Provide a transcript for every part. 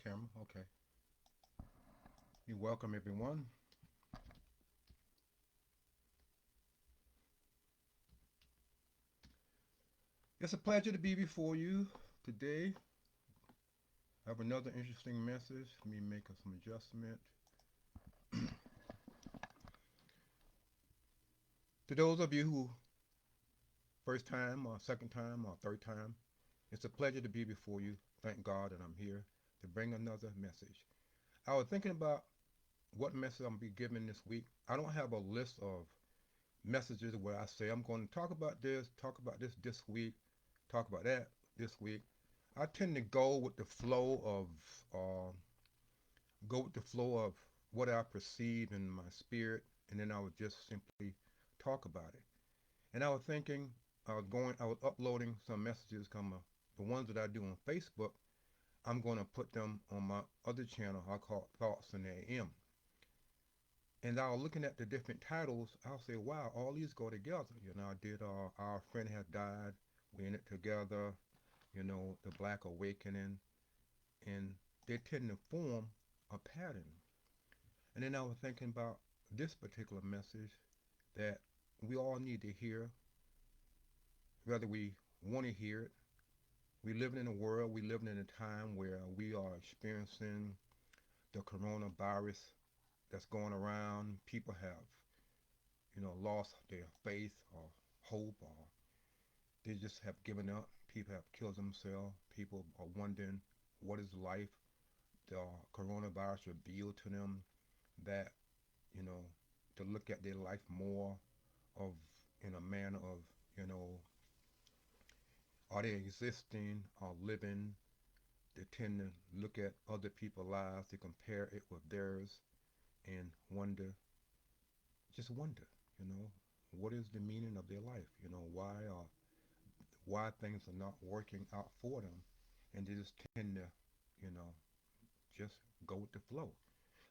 camera. Okay. You're welcome, everyone. It's a pleasure to be before you today. I have another interesting message. Let me make some adjustment. To those of you who first time or second time or third time, it's a pleasure to be before you. Thank God that I'm here to bring another message. I was thinking about what message I'm gonna be giving this week. I don't have a list of messages where I say I'm going to talk about this week, talk about that this week. I tend to go with the flow of what I perceive in my spirit, and then I would just simply talk about it. And I was thinking, I was uploading some messages, the ones that I do on Facebook. I'm going to put them on my other channel I call Thoughts in the AM. And I was looking at the different titles. I'll say, wow, all these go together. I did Our Friend Has Died. We're in it together. The Black Awakening. And they tend to form a pattern. And then I was thinking about this particular message that we all need to hear, whether we want to hear it. We live in a world, we live in a time where we are experiencing the coronavirus that's going around. People have, lost their faith or hope, or they just have given up. People have killed themselves. People are wondering what is life. The coronavirus revealed to them that, you know, to look at their life more of in a manner of, you know, are they existing or living? They tend to look at other people's lives, to compare it with theirs, and wonder, you know, what is the meaning of their life? Why things are not working out for them, and they just tend to, you know, just go with the flow.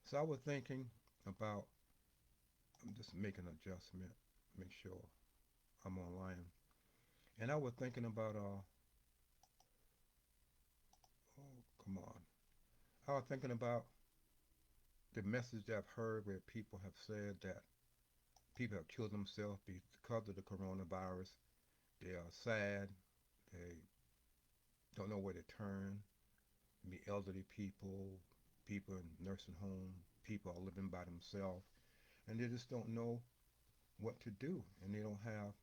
So I was thinking about, I'm just making an adjustment, make sure I'm online, and I was thinking about, oh, come on, I was thinking about the message that I've heard where people have said that people have killed themselves because of the coronavirus. They are sad. They don't know where to turn. Be elderly people, people in nursing home, people are living by themselves, and they just don't know what to do, and they don't have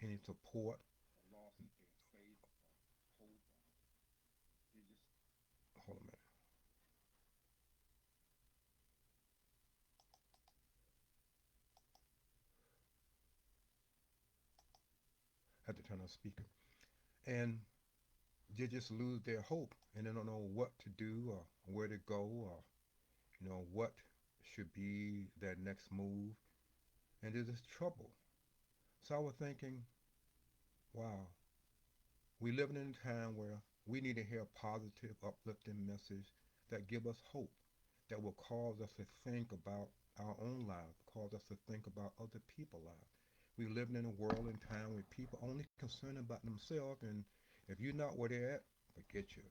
any support. Hold on a minute. I had to turn on speaker. And they just lose their hope, and they don't know what to do or where to go, or what should be their next move, and there's just trouble. So I was thinking, wow, we living in a time where we need to hear a positive, uplifting message that give us hope, that will cause us to think about our own lives, cause us to think about other people's lives. We living in a world and time where people only concerned about themselves, and if you're not where they're at, forget you.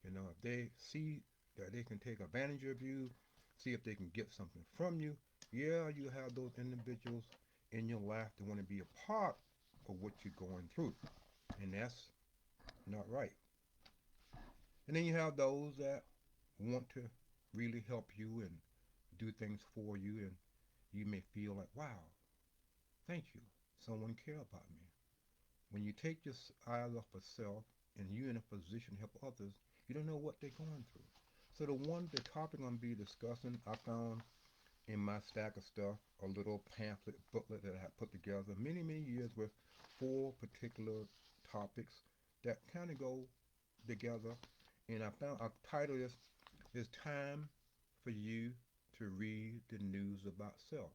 If they see that they can take advantage of you, see if they can get something from you, yeah, you have those individuals in your life that want to be a part of what you're going through, and that's not right. And then you have those that want to really help you and do things for you, and you may feel like, wow, thank you, someone care about me. When you take your eyes off of self and you're in a position to help others, you don't know what they're going through. So the topic I'm gonna be discussing, I found in my stack of stuff a little pamphlet booklet that I had put together many years with four particular topics that kind of go together. And I found a title is "It's Time for You to Read the News About Self."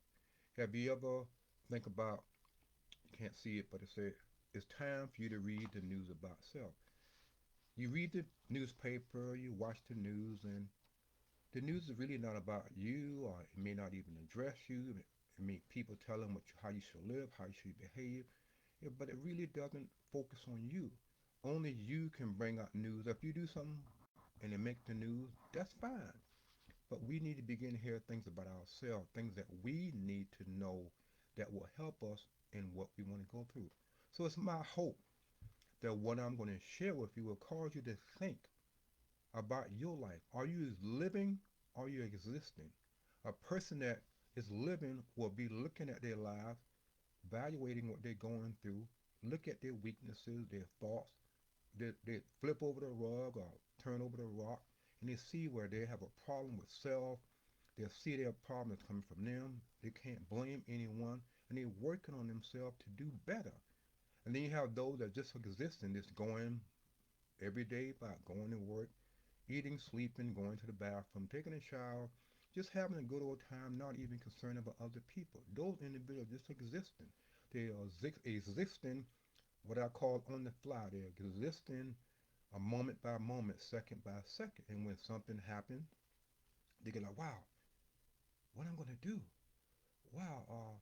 Have you ever think about, you can't see it, but it said it's time for you to read the news about self. You read the newspaper, you watch the news, and the news is really not about you, or it may not even address you. It may people telling how you should live, how you should behave, yeah, but it really doesn't focus on you. Only you can bring out news. If you do something and they make the news, that's fine. But we need to begin to hear things about ourselves, things that we need to know that will help us in what we want to go through. So it's my hope that what I'm going to share with you will cause you to think about your life. Are you living? Are you existing? A person that is living will be looking at their lives, evaluating what they're going through, look at their weaknesses, their thoughts. They flip over the rug or turn over the rock, and they see where they have a problem with self. They'll see their problem is coming from them. They can't blame anyone, and they're working on themselves to do better. And then you have those that just exist and just going every day by going to work, eating, sleeping, going to the bathroom, taking a shower, just having a good old time, not even concerned about other people. Those individuals just existing. They are existing what I call on the fly. They're existing a moment by moment, second by second. And when something happens, they get like, wow, what am I going to do? Wow,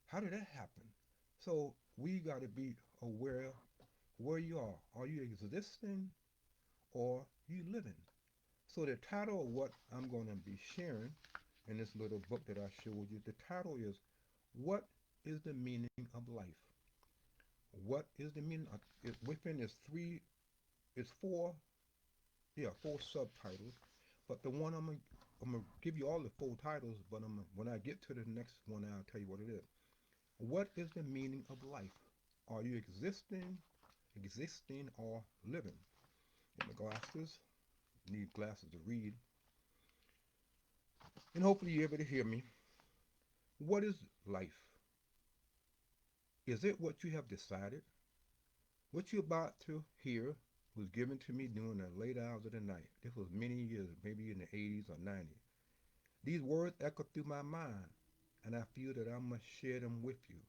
how did that happen? So we got to be aware where you are. Are you existing or you living? So the title of what I'm going to be sharing in this little book that I showed you, the title is What is the Meaning of Life? What is the meaning of it? Within is it's four subtitles. But the one I'm gonna give you all the full titles, but when I get to the next one, I'll tell you what it is. What is the meaning of life? Are you existing or living? Get my glasses. Need glasses to read, and hopefully you're able to hear me. What is life? Is it what you have decided? What you're about to hear was given to me during the late hours of the night. This was many years, maybe in the 80s or 90s. These words echo through my mind, and I feel that I must share them with you.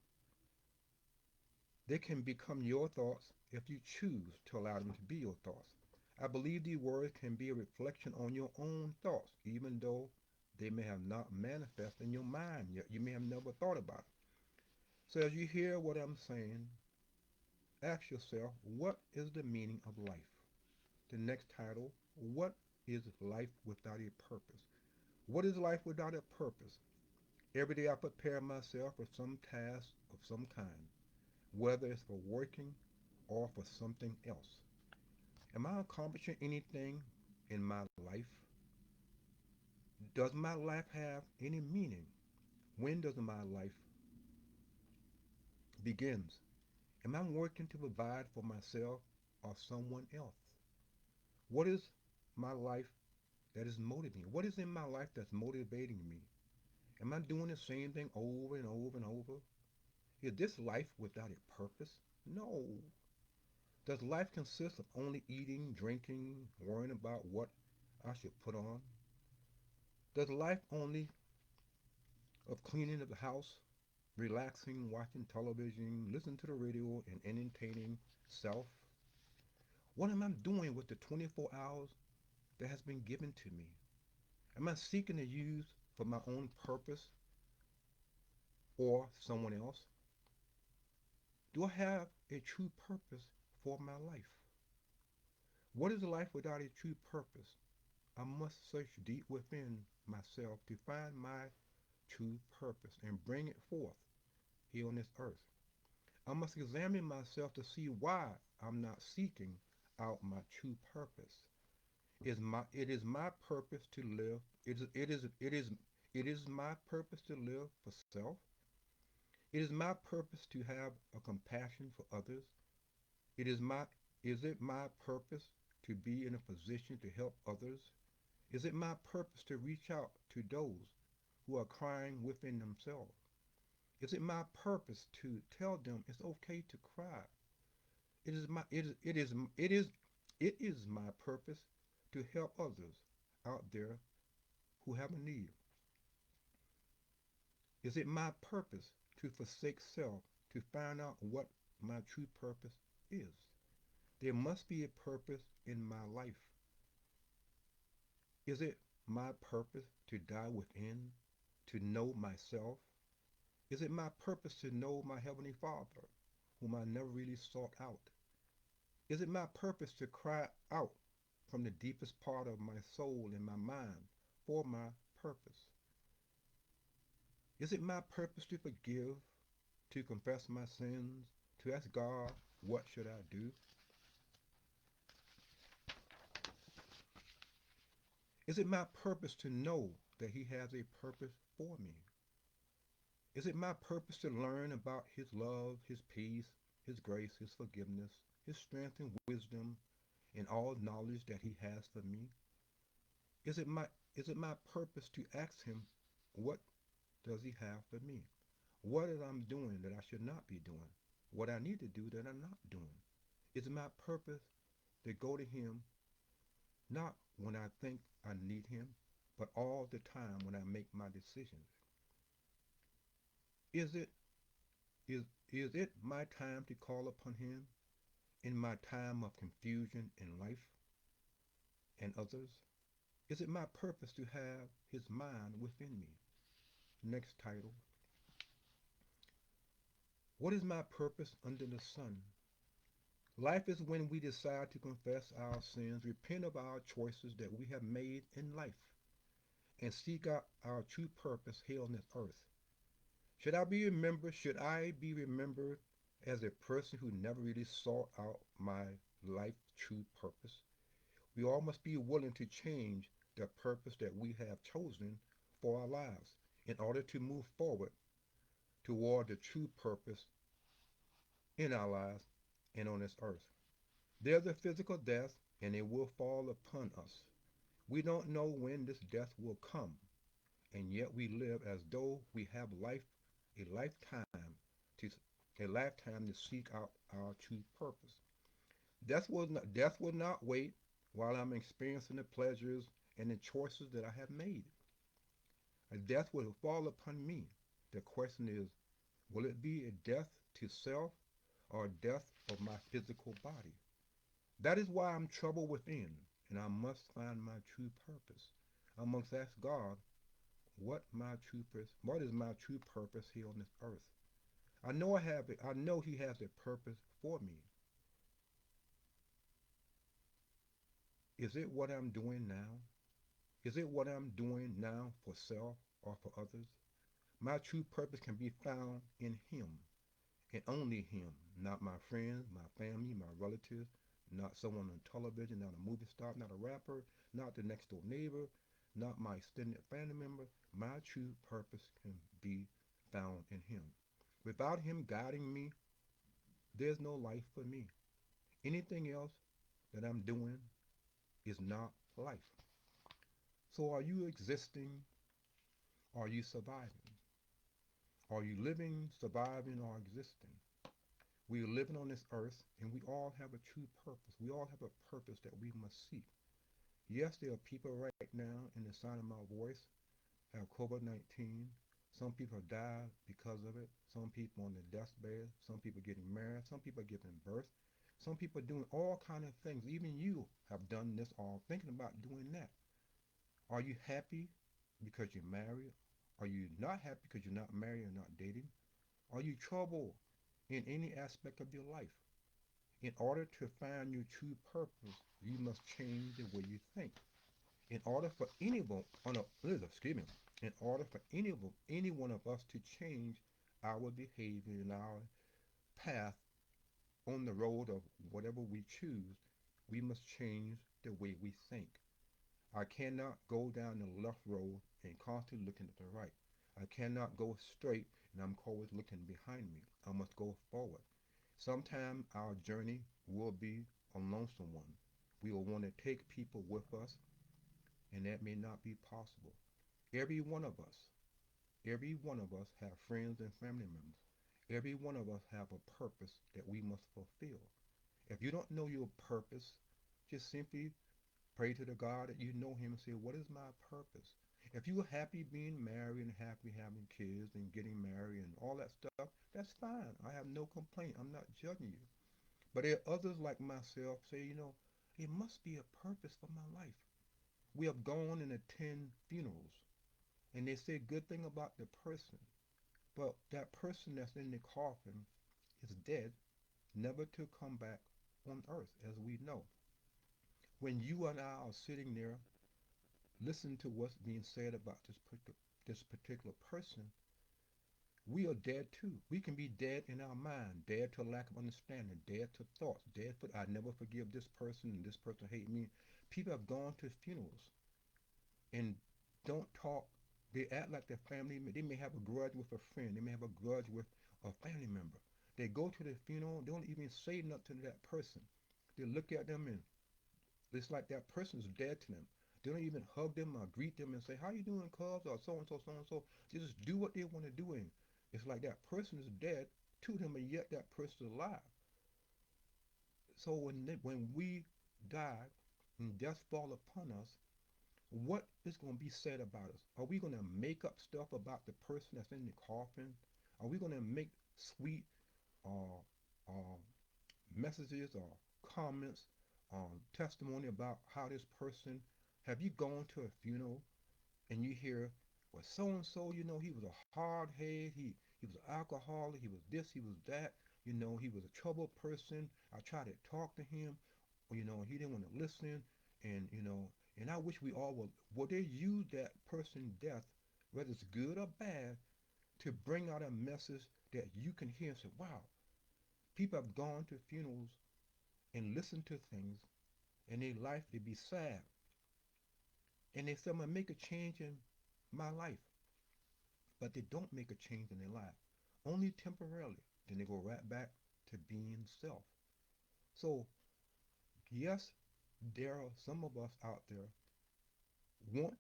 They can become your thoughts if you choose to allow them to be your thoughts. I believe these words can be a reflection on your own thoughts, even though they may have not manifested in your mind yet. You may have never thought about it. So as you hear what I'm saying, ask yourself, what is the meaning of life? The next title, what is life without a purpose? What is life without a purpose? Every day I prepare myself for some task of some kind, whether it's for working or for something else. Am I accomplishing anything in my life? Does my life have any meaning? When does my life begins? Am I working to provide for myself or someone else? What is my life that is motivating? What is in my life that's motivating me? Am I doing the same thing over and over and over? Is this life without a purpose? No. Does life consist of only eating, drinking, worrying about what I should put on? Does life only of cleaning of the house, relaxing, watching television, listening to the radio, and entertaining self? What am I doing with the 24 hours that has been given to me? Am I seeking to use for my own purpose or someone else? Do I have a true purpose for my life? What is life without a true purpose? I must search deep within myself to find my true purpose and bring it forth here on this earth. I must examine myself to see why I'm not seeking out my true purpose. It is my purpose to live. It is my purpose to live for self. It is my purpose to have a compassion for others. It is my is it my purpose to be in a position to help others? Is it my purpose to reach out to those who are crying within themselves? Is it my purpose to tell them it's okay to cry? It is my it is my purpose to help others out there who have a need. Is it my purpose to forsake self to find out what my true purpose is? There must be a purpose in my life. Is it my purpose to die within, to know myself? Is it my purpose to know my Heavenly Father, whom I never really sought out? Is it my purpose to cry out from the deepest part of my soul and my mind for my purpose. Is it my purpose to forgive, to confess my sins, to ask God, what should I do? Is it my purpose to know that He has a purpose for me? Is it my purpose to learn about His love, His peace, His grace, His forgiveness, His strength and wisdom, and all knowledge that He has for me? Is it my is it my purpose to ask Him, what does He have for me? What is I'm doing that I should not be doing? What I need to do that I'm not doing? Is it my purpose to go to Him not when I think I need Him, but all the time when I make my decisions? Is it is is it my time to call upon Him in my time of confusion in life and others? Is it my purpose to have His mind within me? Next title. What is my purpose under the sun? Life is when we decide to confess our sins, repent of our choices that we have made in life, and seek out our true purpose here on this earth. Should I be remembered as a person who never really sought out my life's true purpose? We all must be willing to change the purpose that we have chosen for our lives in order to move forward toward the true purpose in our lives and on this earth. There's a physical death and it will fall upon us. We don't know when this death will come, and yet we live as though we have a lifetime to a lifetime to seek out our true purpose. Death will not wait while I'm experiencing the pleasures and the choices that I have made. A death will fall upon me. The question is, will it be a death to self or a death of my physical body? That is why I'm troubled within, and I must find my true purpose. I must ask God, what is my true purpose here on this earth? I know I have it. I know He has a purpose for me. Is it what I'm doing now? Is it what I'm doing now for self or for others? My true purpose can be found in Him and only Him, not my friends, my family, my relatives, not someone on television, not a movie star, not a rapper, not the next door neighbor, not my extended family member. My true purpose can be found in Him. Without Him guiding me, there's no life for me. Anything else that I'm doing is not life. So are you existing? Are you surviving? Are you living, surviving, or existing? We are living on this earth and we all have a true purpose. We all have a purpose that we must seek. Yes, there are people right now in the sound of my voice have COVID-19. Some people have died because of it. Some people on their deathbed. Some people getting married. Some people are giving birth. Some people are doing all kind of things. Even you have done this or thinking about doing that. Are you happy because you're married? Are you not happy because you're not married or not dating? Are you troubled in any aspect of your life? In order to find your true purpose, you must change the way you think. In order for anyone, on a, excuse me, in order for any one of us to change our behavior and our path on the road of whatever we choose, we must change the way we think. I cannot go down the left road and constantly looking at the right. I cannot go straight and I'm always looking behind me. I must go forward. Sometime our journey will be a lonesome one. We will want to take people with us, and that may not be possible. Every one of us, every one of us have friends and family members. Every one of us have a purpose that we must fulfill. If you don't know your purpose, just simply pray to the God that you know Him and say, what is my purpose? If you're happy being married and happy having kids and getting married and all that stuff, that's fine. I have no complaint. I'm not judging you. But there are others like myself say, it must be a purpose for my life. We have gone and attend funerals and they say good thing about the person, but that person that's in the coffin is dead, never to come back on earth as we know. when you and I are sitting there listening to what's being said about this particular person, we are dead too. We can be dead in our mind, dead to a lack of understanding, dead to thoughts, dead for I never forgive this person and this person hate me. People have gone to funerals and don't talk. They act like their family. They may have a grudge with a friend. They may have a grudge with a family member. They go to the funeral. They don't even say nothing to that person. They look at them and it's like that person is dead to them. They don't even hug them or greet them and say, "How you doing, cuz?" or so and so, so and so. They just do what they want to do. And it's like that person is dead to them, and yet that person is alive. So when we die and death fall upon us, what is going to be said about us? Are we going to make up stuff about the person that's in the coffin? Are we going to make sweet uh, uh, messages or comments, testimony about how this person? Have you gone to a funeral and you hear, well, so and so, he was a hard head, he was an alcoholic, he was this, he was that, he was a troubled person. I tried to talk to him, he didn't want to listen, and and I wish we all would they use that person's death, whether it's good or bad, to bring out a message that you can hear and say, wow, people have gone to funerals and listened to things, and their life they be sad, and they say, I'm gonna make a change in my life, but they don't make a change in their life, only temporarily. Then they go right back to being self. So yes, there are some of us out there want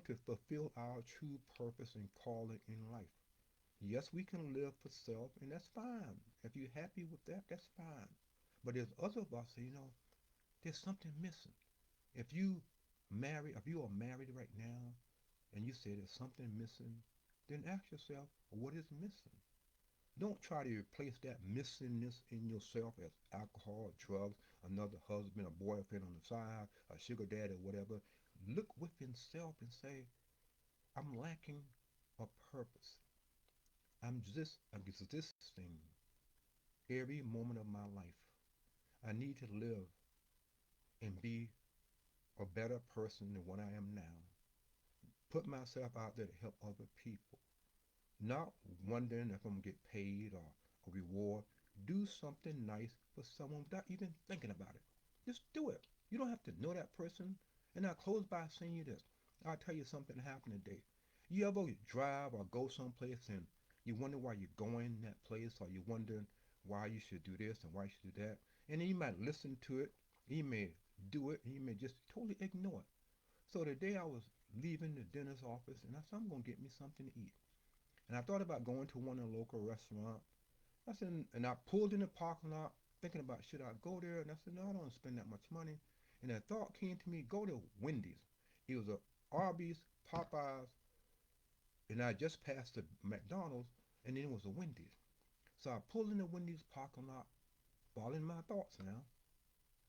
to fulfill our true purpose and calling in life. Yes, we can live for self, and that's fine. If you're happy with that, that's fine. But there's other of us say, there's something missing. If you are married right now, and you say there's something missing, then ask yourself, what is missing? Don't try to replace that missingness in yourself as alcohol, drugs, another husband, a boyfriend on the side, a sugar daddy, or whatever. Look within self and say, I'm lacking a purpose. I'm just existing every moment of my life. I need to live and be a better person than what I am now. Put myself out there to help other people. Not wondering if I'm gonna get paid or a reward. Do something nice for someone without even thinking about it. Just do it. You don't have to know that person. And I'll close by saying you this. I'll tell you something that happened today. You ever drive or go someplace and you wonder why you're going that place, or you wondering why you should do this and why you should do that? And then you might listen to it, you may do it, and you may just totally ignore it. So today I was leaving the dentist's office and I said, I'm gonna get me something to eat. And I thought about going to one of the local restaurants. I said, and I pulled in the parking lot thinking about should I go there? And I said, no, I don't want to spend that much money. And a thought came to me, go to Wendy's. It was a Arby's, Popeyes, and I just passed the McDonald's, and then it was a Wendy's. So I pulled in the Wendy's parking lot, following my thoughts now,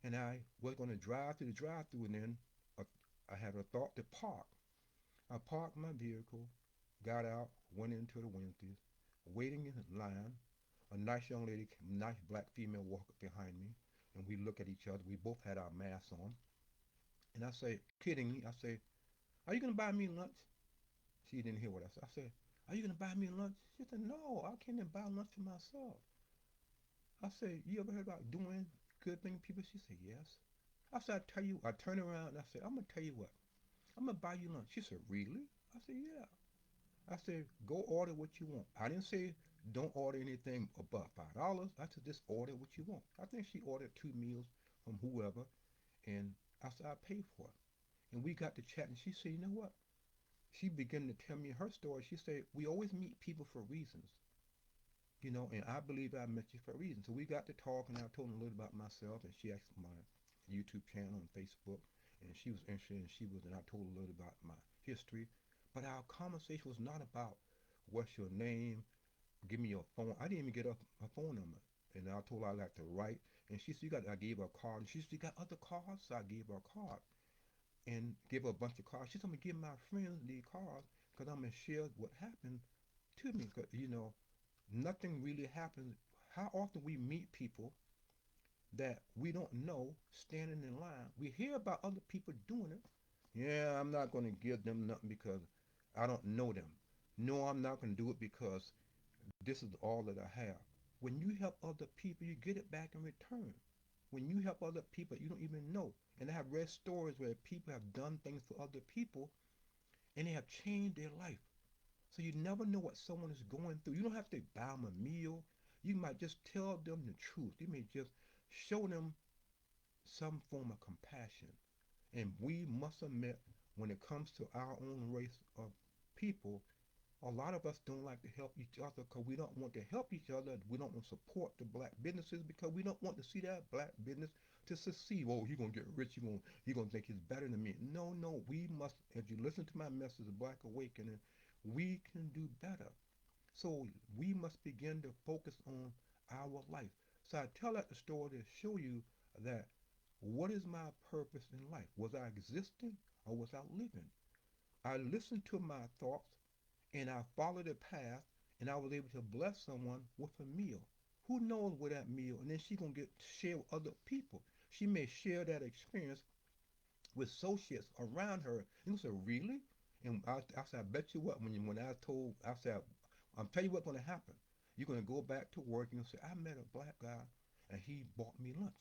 and I was going to drive to the drive-through, and then uh, I had a thought to park. I parked my vehicle, got out, went into the Wendy's, waiting in line. A nice young lady, nice black female walked up behind me, and we look at each other. We both had our masks on. And I say, kiddingly, I say, are you going to buy me lunch? She didn't hear what I said. I said, are you going to buy me lunch? She said, no, I can't even buy lunch for myself. I said, you ever heard about doing good things, people? She said, yes. I said, I tell you, I turned around and I said, I'm going to tell you what. I'm going to buy you lunch. She said, really? I said, yeah. I said, go order what you want. I didn't say don't order anything above $5. I said, just order what you want. I think she ordered 2 meals from whoever, and I said, I paid for it. And we got to chat, and she said, you know what? She began to tell me her story. She said, we always meet people for reasons, and I believe I met you for a reason. So we got to talk, and I told her a little about myself, and she asked my YouTube channel and Facebook, and she was interested, and I told her a little about my history. But our conversation was not about what's your name, give me your phone. I didn't even get her phone number. And I told her I like to write. And she said, I gave her a card. And she said, you got other cards? So I gave her a card and gave her a bunch of cards. She said, I'm going to give my friends these cards because I'm going to share what happened to me. Because, nothing really happens. How often we meet people that we don't know standing in line. We hear about other people doing it. Yeah, I'm not going to give them nothing because I don't know them. No, I'm not going to do it because this is all that I have. When you help other people, you get it back in return. When you help other people, you don't even know. And I have read stories where people have done things for other people and they have changed their life. So you never know what someone is going through. You don't have to buy them a meal. You might just tell them the truth. You may just show them some form of compassion. And we must admit, when it comes to our own race of people, a lot of us don't like to help each other because we don't want to help each other. We don't want to support the black businesses because we don't want to see that black business to succeed. Oh, he's gonna get rich. He gonna think he's better than me. No, no. We must. If you listen to my message, the Black Awakening, we can do better. So we must begin to focus on our life. So I tell that the story to show you that what is my purpose in life? Was I existing or was I living? I listened to my thoughts and I followed a path and I was able to bless someone with a meal. Who knows where that meal, and then she gonna get share with other people. She may share that experience with associates around her. And you say, really? And I said, I bet you what, when I told, I said, I'm telling you what's gonna happen. You're gonna go back to work and you'll say, I met a black guy and he bought me lunch.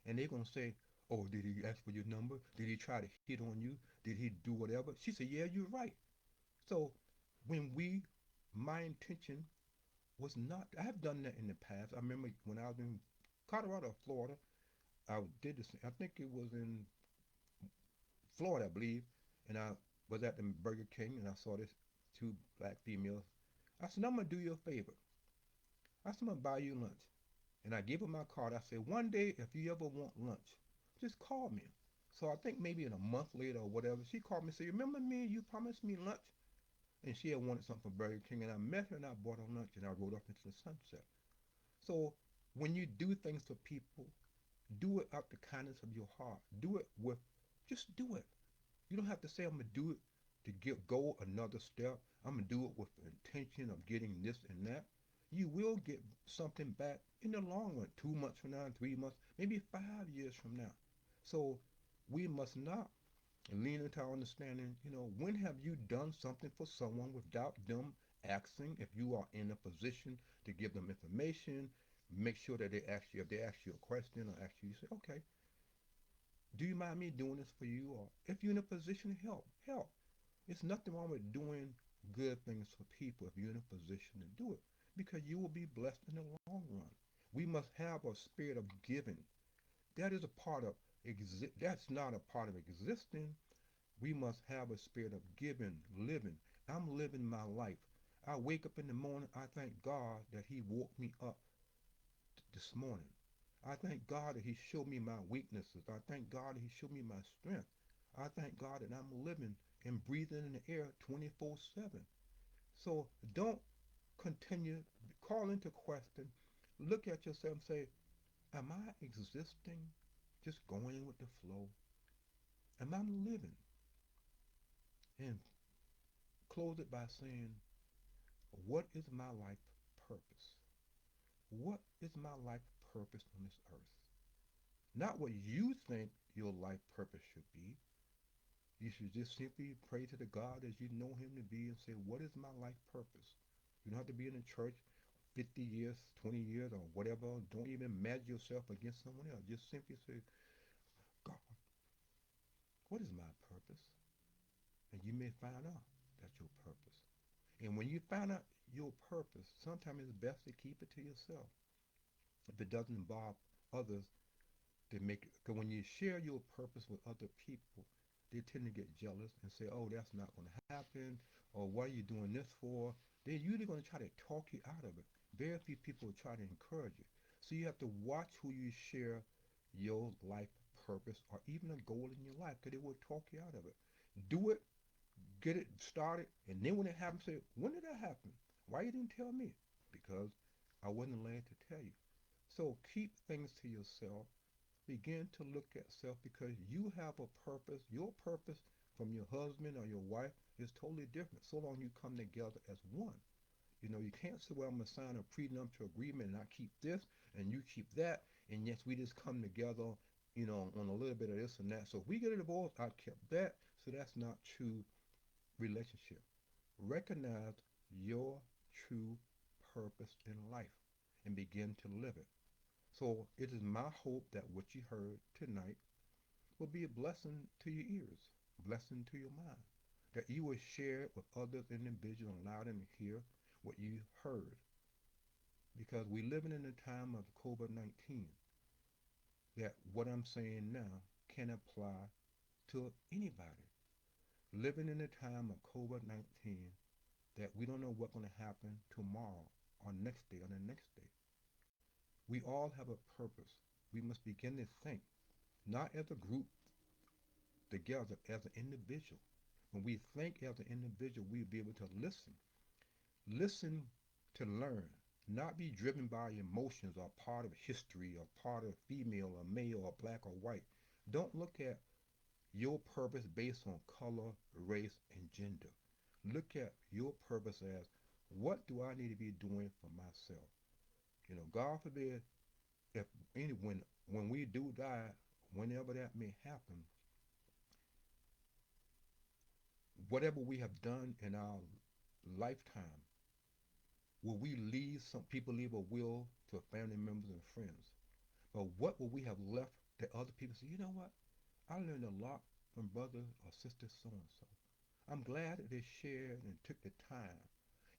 And they're gonna say, oh, did he ask for your number? Did he try to hit on you? Did he do whatever? She said, yeah, you're right. So when we, my intention was not, I have done that in the past. I remember when I was in Colorado, Florida, I did this, I think it was in Florida, I believe, and I was at the Burger King and I saw this two black females. I said, I'm gonna do you a favor. I said, I'm gonna buy you lunch. And I gave her my card. I said, one day, if you ever want lunch, just call me. So I think maybe in a month later or whatever, she called me and said, remember me? You promised me lunch. And she had wanted something from Burger King, and I met her and I bought her lunch and I rode off into the sunset. So when you do things for people, do it out the kindness of your heart. Do it with, just do it. You don't have to say I'm gonna do it to get go another step. I'm gonna do it with the intention of getting this and that. You will get something back in the long run, 2 months from now, 3 months, maybe 5 years from now. So we must not lean into our understanding. When have you done something for someone without them asking? If you are in a position to give them information, make sure that they ask you. If they ask you a question or ask you, you say, okay, do you mind me doing this for you? Or if you're in a position to help, help. It's nothing wrong with doing good things for people if you're in a position to do it because you will be blessed in the long run. We must have a spirit of giving. That is a part of that's not a part of existing. We must have a spirit of giving, living. I'm living my life. I wake up in the morning, I thank God that he woke me up this morning. I thank God that he showed me my weaknesses. I thank God that he showed me my strength. I thank God that I'm living and breathing in the air 24/7. So don't continue, call into question, look at yourself and say, am I existing, just going with the flow? Am I living? And close it by saying, what is my life purpose? What is my life purpose on this earth? Not what you think your life purpose should be. You should just simply pray to the God as you know him to be and say, what is my life purpose? You don't have to be in the church 50 years, 20 years, or whatever. Don't even measure yourself against someone else. Just simply say, God, what is my purpose? And you may find out that's your purpose. And when you find out your purpose, sometimes it's best to keep it to yourself. If it doesn't involve others, they make it. Because when you share your purpose with other people, they tend to get jealous and say, oh, that's not going to happen, or what are you doing this for? They're usually going to try to talk you out of it. Very few people will try to encourage you. So you have to watch who you share your life purpose or even a goal in your life because they will talk you out of it. Do it, get it started, and then when it happens, say, when did that happen? Why you didn't tell me? Because I wasn't led to tell you. So keep things to yourself. Begin to look at self because you have a purpose. Your purpose from your husband or your wife is totally different. So long you come together as one. You can't say, well, I'm going to sign a prenuptial agreement and I keep this. and you keep that, and yes, we just come together, on a little bit of this and that. So if we get a divorce, I kept that, so that's not true relationship. Recognize your true purpose in life and begin to live it. So it is my hope that what you heard tonight will be a blessing to your ears, a blessing to your mind, that you will share it with other individuals and allow them to hear what you heard. Because we living in a time of COVID-19, that what I'm saying now can apply to anybody. Living in a time of COVID-19, that we don't know what's going to happen tomorrow or next day or the next day. We all have a purpose. We must begin to think, not as a group together, as an individual. When we think as an individual, we'll be able to listen. Listen to learn, not be driven by emotions or part of history or part of female or male or black or white. Don't look at your purpose based on color, race, and gender. Look at your purpose as, what do I need to be doing for myself? God forbid, if when we do die, whenever that may happen, whatever we have done in our lifetime, will we leave, some people leave a will to family members and friends? But what will we have left that other people say, you know what? I learned a lot from brother or sister so and so. I'm glad that they shared and took the time.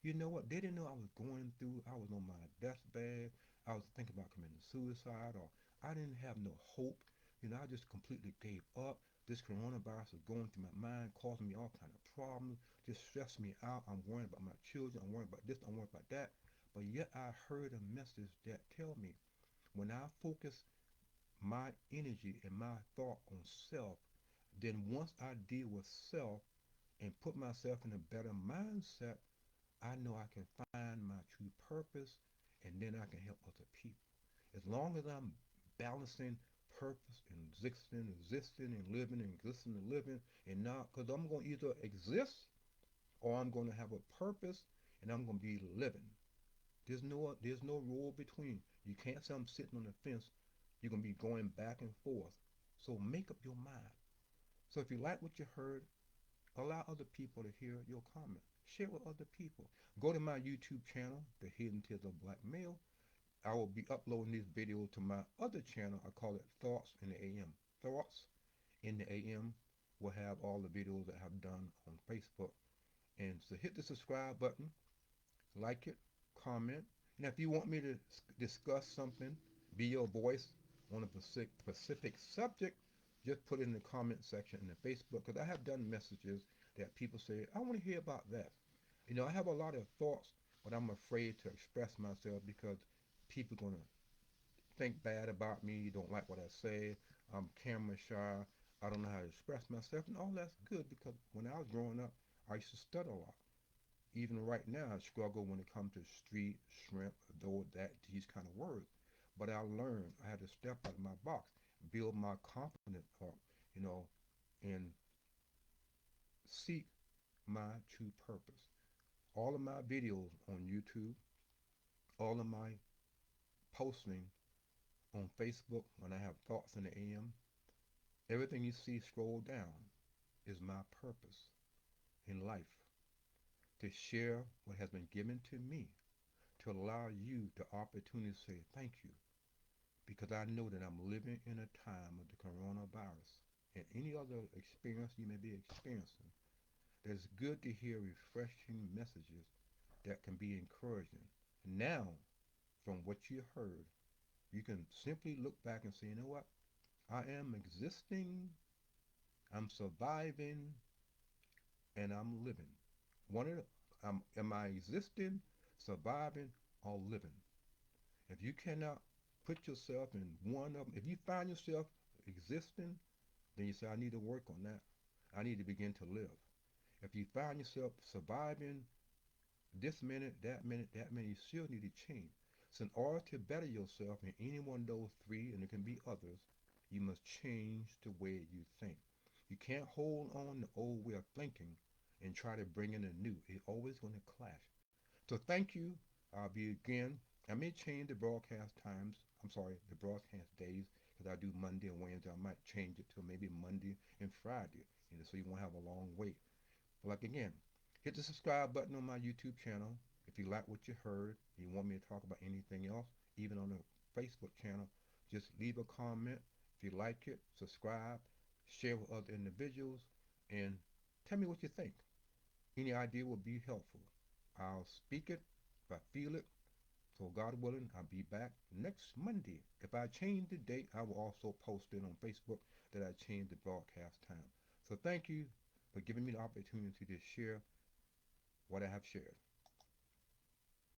You know what? They didn't know I was going through. I was on my deathbed. I was thinking about committing suicide, or I didn't have no hope. I just completely gave up. This coronavirus is going through my mind, causing me all kind of problems, just stressing me out. I'm worrying about my children. I'm worrying about this. I'm worrying about that. But yet I heard a message that tell me, when I focus my energy and my thought on self, then once I deal with self and put myself in a better mindset, I know I can find my true purpose, and then I can help other people. As long as I'm balancing purpose and existing and living and existing and living, and not, because I'm going to either exist or I'm going to have a purpose and I'm going to be living. There's no rule between. You can't say I'm sitting on the fence. You're going to be going back and forth. So make up your mind. So if you like what you heard, allow other people to hear your comment. Share with other people. Go to my YouTube channel, The Hidden Tears of Black Male. I will be uploading this video to my other channel. I call it Thoughts in the AM. Thoughts in the AM will have all the videos that I've done on Facebook. And so hit the subscribe button, like it, comment. And if you want me to discuss something, be your voice on a specific subject, just put it in the comment section in the Facebook, because I have done messages that people say, I want to hear about that. I have a lot of thoughts, but I'm afraid to express myself because people are going to think bad about me, don't like what I say, I'm camera shy, I don't know how to express myself, and all that's good, because when I was growing up, I used to stutter a lot. Even right now, I struggle when it comes to street, shrimp, though that, these kind of words. But I learned I had to step out of my box, build my confidence up, you know, and seek my true purpose. All of my videos on YouTube, all of my posting on Facebook when I have thoughts in the AM, everything you see scroll down is my purpose in life, to share what has been given to me, to allow you the opportunity to say thank you, because I know that I'm living in a time of the coronavirus and any other experience you may be experiencing. That it's good to hear refreshing messages that can be encouraging. Now, from what you heard, you can simply look back and say, you know what? I am existing, I'm surviving, and I'm living. One of the, am I existing, surviving, or living? If you cannot put yourself in one of them, if you find yourself existing, then you say, I need to work on that. I need to begin to live. If you find yourself surviving this minute, that minute, you still need to change. So in order to better yourself in any one of those three, and it can be others, you must change the way you think. You can't hold on to the old way of thinking and try to bring in a new. It's always going to clash. So thank you. I'll be again I may change the broadcast times. I'm sorry, the broadcast days, because I do Monday and Wednesday. I might change it to maybe Monday and Friday, so you won't have a long wait. But like again, hit the subscribe button on my YouTube channel. If you like what you heard, and you want me to talk about anything else, even on the Facebook channel, just leave a comment. If you like it, subscribe, share with other individuals, and tell me what you think. Any idea will be helpful. I'll speak it if I feel it. So God willing, I'll be back next Monday. If I change the date, I will also post it on Facebook that I changed the broadcast time. So thank you for giving me the opportunity to share what I have shared.